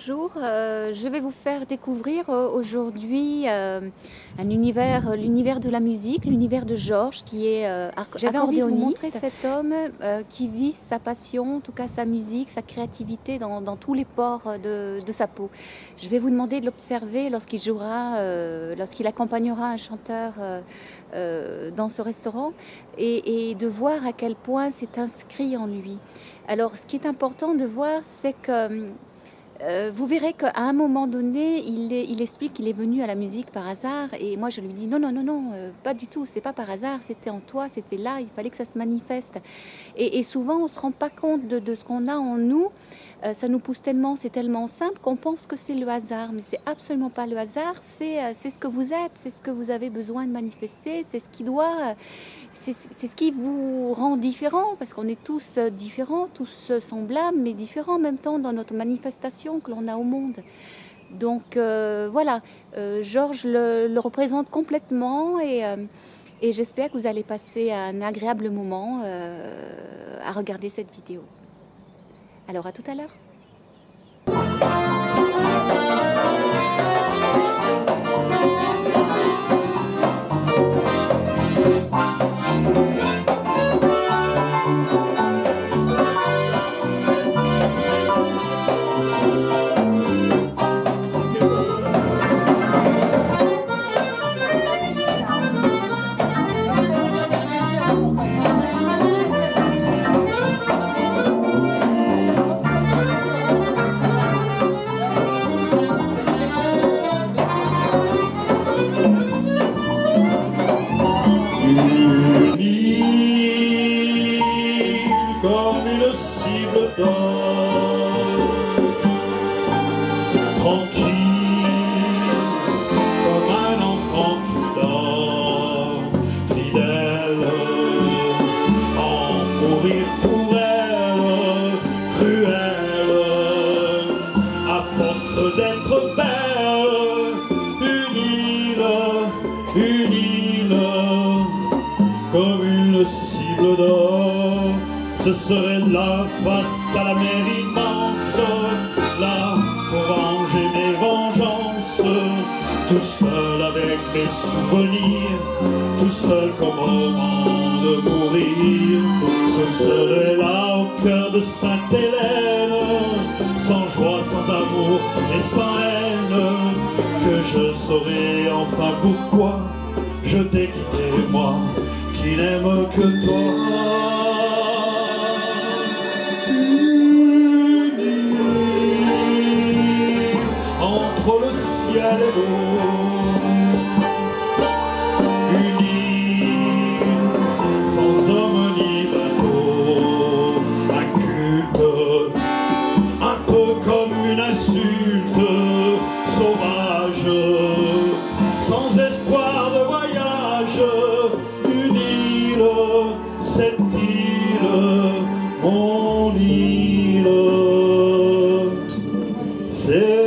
bonjour. Je vais vous faire découvrir aujourd'hui l'univers de la musique, l'univers de Georges qui est J'avais envie de vous montrer cet homme qui vit sa passion, en tout cas sa musique, sa créativité dans tous les pores de sa peau. Je vais vous demander de l'observer lorsqu'il jouera, lorsqu'il accompagnera un chanteur dans ce restaurant et de voir à quel point c'est inscrit en lui. Alors, ce qui est important de voir, c'est que vous verrez qu'à un moment donné, il explique qu'il est venu à la musique par hasard. Et moi, je lui dis non, non, non, non, pas du tout, c'est pas par hasard, c'était en toi, c'était là, il fallait que ça se manifeste. Et souvent, on ne se rend pas compte de ce qu'on a en nous. Ça nous pousse tellement, c'est tellement simple qu'on pense que c'est le hasard. Mais c'est absolument pas le hasard, c'est ce que vous êtes, c'est ce que vous avez besoin de manifester, c'est ce qui doit... C'est ce qui vous rend différent, parce qu'on est tous différents, tous semblables, mais différents en même temps dans notre manifestation que l'on a au monde. Donc voilà, Georges le représente complètement et j'espère que vous allez passer un agréable moment à regarder cette vidéo. Alors à tout à l'heure. Comme une cible d'or, tranquille comme un enfant qui dort, fidèle, en mourir pour elle, cruelle, à force d'être belle, une île, comme une cible d'or. Ce serait là, face à la mer immense, là pour venger mes vengeances, tout seul avec mes souvenirs, tout seul comme au moment de mourir. Ce serait là au cœur de Sainte-Hélène, sans joie, sans amour et sans haine, que je saurais enfin pourquoi je t'ai quitté, moi qui n'aime que toi. Entre le ciel et l'eau, une île sans homme ni bateau, un culte, un peu comme une insulte, sauvage, sans espoir de voyage, une île, cette île, mon île, c'est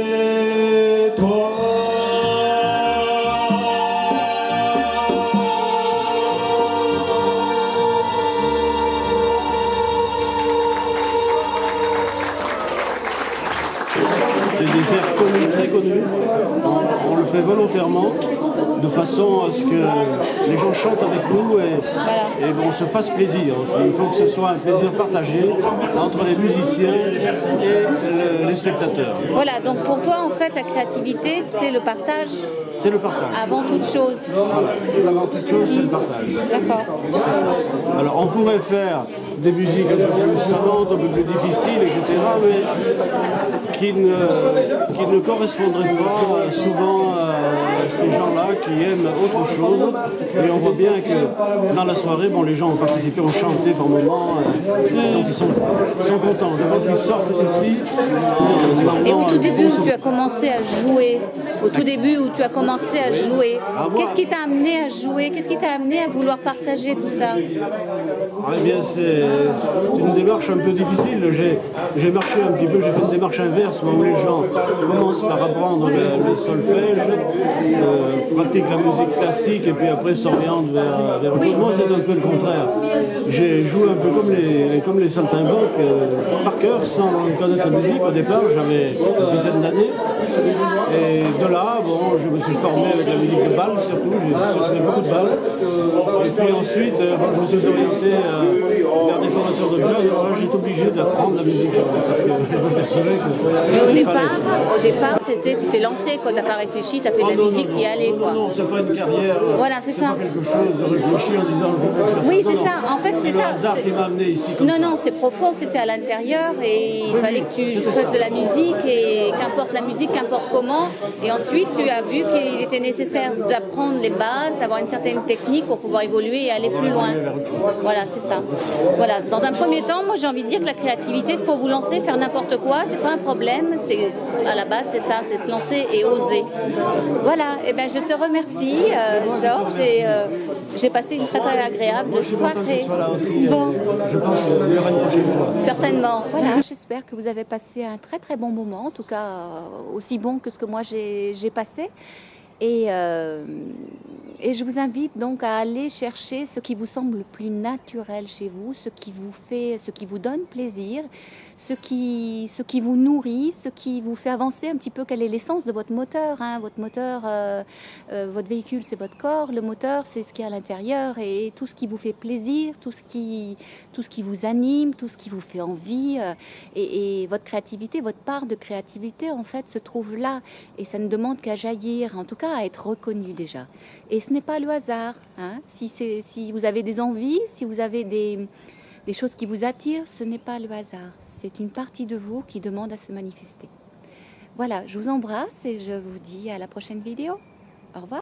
des airs connus, très connus. On le fait volontairement, de façon à ce que les gens chantent avec nous et on se fasse plaisir. Il faut que ce soit un plaisir partagé entre les musiciens et les spectateurs. Voilà, donc pour toi, en fait, la créativité, c'est le partage. C'est le partage. Avant toute chose. Voilà, avant toute chose, c'est le partage. D'accord. Alors on pourrait faire des musiques un peu plus savantes, un peu plus difficiles, etc., mais qui ne correspondraient pas souvent à ces gens-là qui aiment autre chose. Et on voit bien que dans la soirée, bon, les gens ont participé, ont chanté par moments, donc ils sont contents. Parce qu'ils sortent ici. Et au tout début où tu as commencé à jouer, qu'est-ce qui t'a amené à jouer? Qu'est-ce qui t'a amené à vouloir partager tout ça? Eh bien, c'est une démarche un peu difficile. J'ai marché un petit peu, j'ai fait une démarche inverse enthousiasme où les gens commencent par apprendre le solfège, pratiquent la musique classique et puis après s'orientent vers autre chose. Moi, c'est un peu le contraire. J'ai joué un peu comme les saltimbanques, par cœur, sans connaître la musique. Au départ, j'avais une dizaine d'années. Et de là, bon, je me suis formé avec la musique de bal, surtout. J'ai fait beaucoup de bal. Et puis ensuite, je me suis orienté vers des formations de jazz. Alors là, j'ai été obligé d'apprendre la musique. Parce que je me percevais que... Mais au départ, c'était, tu t'es lancé, quoi. T'as pas réfléchi, t'as fait de la musique, t'y allais, quoi. Non, c'est pas une carrière. Voilà, c'est ça. Pas quelque chose de réfléchi en disant je vais faire ça. Oui, Non, c'est non. ça. En fait, c'est ça. Le hasard qui m'a amené ici. Comme Non, ça. non, c'est profond, c'était à l'intérieur et il fallait que tu fasses de la musique et qu'importe la musique, qu'importe comment. Et ensuite, tu as vu qu'il était nécessaire d'apprendre les bases, d'avoir une certaine technique pour pouvoir évoluer et aller plus loin. Voilà, c'est ça. Voilà. Dans un premier temps, moi, j'ai envie de dire que la créativité, c'est pour vous lancer, faire n'importe quoi, c'est pas un problème. C'est à la base, c'est ça, c'est se lancer et oser. Voilà. Et ben, je te remercie, Georges, et j'ai passé une très très agréable soirée. Bon. Je pense qu'il y aura une prochaine fois. Certainement. Voilà, j'espère que vous avez passé un très très bon moment, en tout cas aussi bon que ce que moi j'ai passé. Et je vous invite donc à aller chercher ce qui vous semble le plus naturel chez vous, ce qui vous donne plaisir, ce qui vous nourrit, ce qui vous fait avancer un petit peu. Quelle est l'essence de votre moteur, hein? Votre moteur, votre véhicule, c'est votre corps. Le moteur, c'est ce qui est à l'intérieur et tout ce qui vous fait plaisir, tout ce qui vous anime, tout ce qui vous fait envie. Et votre créativité, votre part de créativité, en fait, se trouve là. Et ça ne demande qu'à jaillir, en tout cas à être reconnu déjà. Et ce n'est pas le hasard. Hein. Si vous avez des envies, si vous avez des choses qui vous attirent, ce n'est pas le hasard. C'est une partie de vous qui demande à se manifester. Voilà, je vous embrasse et je vous dis à la prochaine vidéo. Au revoir.